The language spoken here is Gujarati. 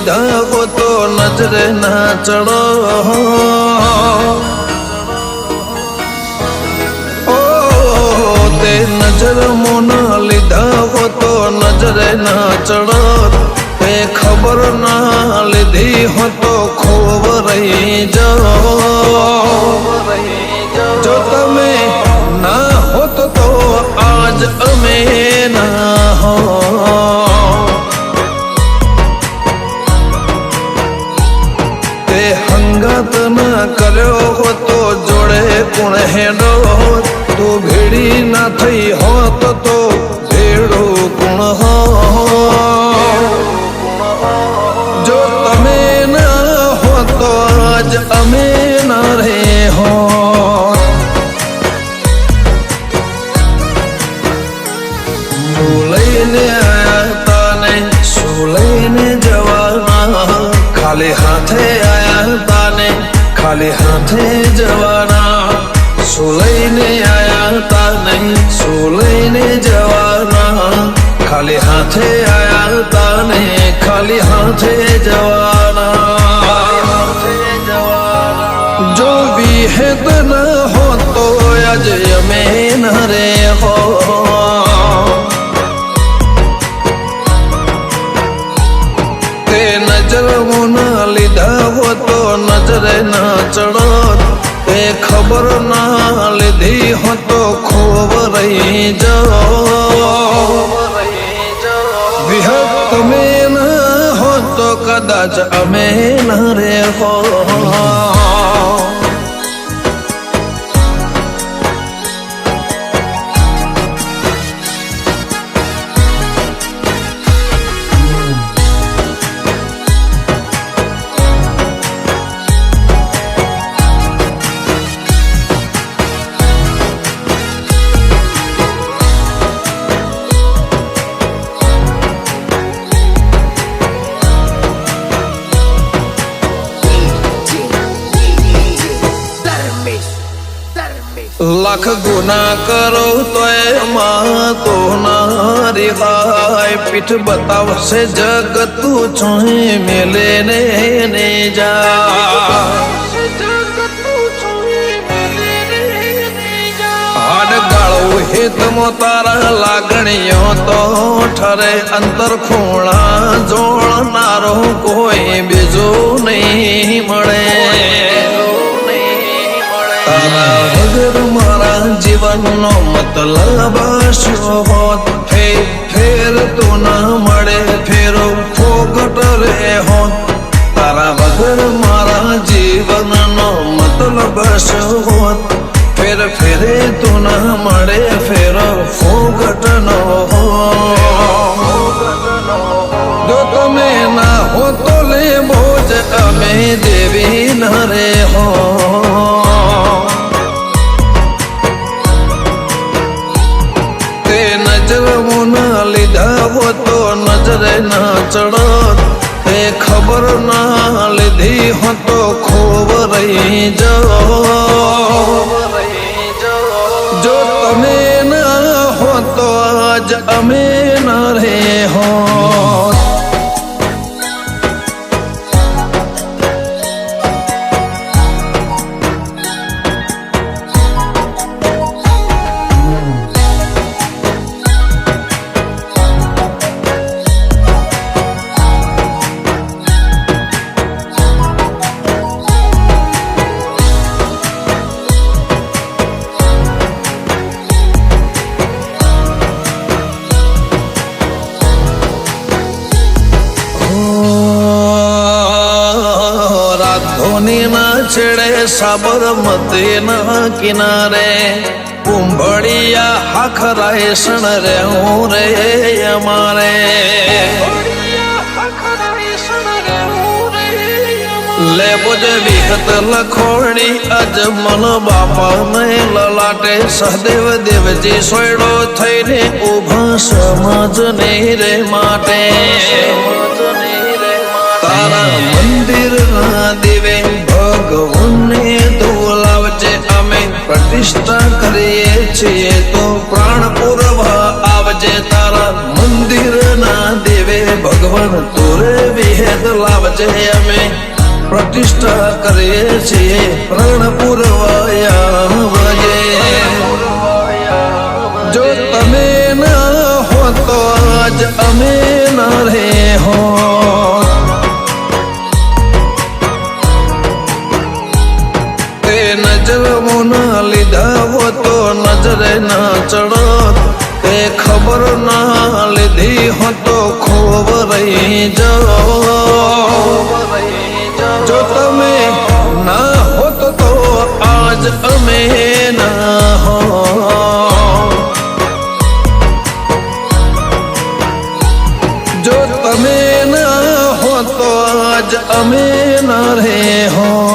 લીધા હો તો નજરે ના ચડો તે નજર મોના લીધા હો તો નજરે ના ચડો તે ખબર ના લીધી હો તો ખોબ રહી જાઓ જો તમે ના હોત તો આજ અમે ના હો તે હંગાત ના કર્યો હો તો જોડે કોણ હેડો તો ભેડી ના થઈ હોત તો ભેડો કોણ હો જો તમે ના હો તો આજ અમે ના રહે હો લઈને આયા તાને શું લઈને જવાના ખાલી હાથે આયા તાને ખાલી હાથે જવાના શું લઈને આયા તાને શું લઈને જવાના ખાલી હાથે આયા તાને ખાલી હાથે જવાના જો વિહેત ન હો તો આજ અમે ન રે હો તે નજર મોના લીધા હો તો નજરે ના ચડો તે ખબર ના લીધી હો તો ખોબ રહી જાઓ વિહત તમે ના હો તો કદાચ અમે ના રે હો લાખ ગુના કરો તો એમાં તો ના રિહાય પીઠ બતાવશે જગતું છોહી મેલે ને જા હાડ ગાળો હિતમો તારા લાગણીઓ તો ઠરે અંતર ખૂણા જોડનારો કોઈ બીજું નહીં મળે તારા વગર મારા જીવનનો મતલબ શું હોત હે ફેર તું ના મળે ફેરો ફોગટ રે હોત તારા વગર મારા જીવનનો મતલબ શું હોત ફેર ફેરે તું ના મળે ફેરો ફોગટ નો હો જો તમે ના હો તો લે બોજ અમે દેવી ન રે હો લીધા હો તો નજરે ના ચડો તે ખબર ના લીધી હો તો ખોબ રહી જાઓ જો તમે ના હો તો આજ અમે ના રહે હો ધોની ના છેડે સાબરમતી ના કિનારે કુંભળિયા હાખરાય સણ રે હું રે અમારે લેબોજ વિહત લખોણી અજમલ બાપા ને લલાટે સહદેવ દેવજી સોયડો થઈને ઉભા સમાજ ને રે માટે તારા મંદિર ના દિવે ભગવાનને દોલાવજે અમે પ્રતિષ્ઠા કરીએ છીએ તો પ્રાણ પૂરવા આવજે તારા મંદિર ના દિવે ભગવાન તોરે વિહેદ લાવ વચ્ચે અમે પ્રતિષ્ઠા કરીએ છીએ પ્રાણ પુરવાયા વજે જો તમે ના હો તો આજ અમે ના રહે હો તે નજર મોના લીધા હો તો નજરે ના ચડત તે ખબર ના લીધી હો તો ખોબ રહી જાઓ જો તમે ના હોત તો આજ અમે ના હો જો તમે ના હો તો આજ અમે ના રહે હો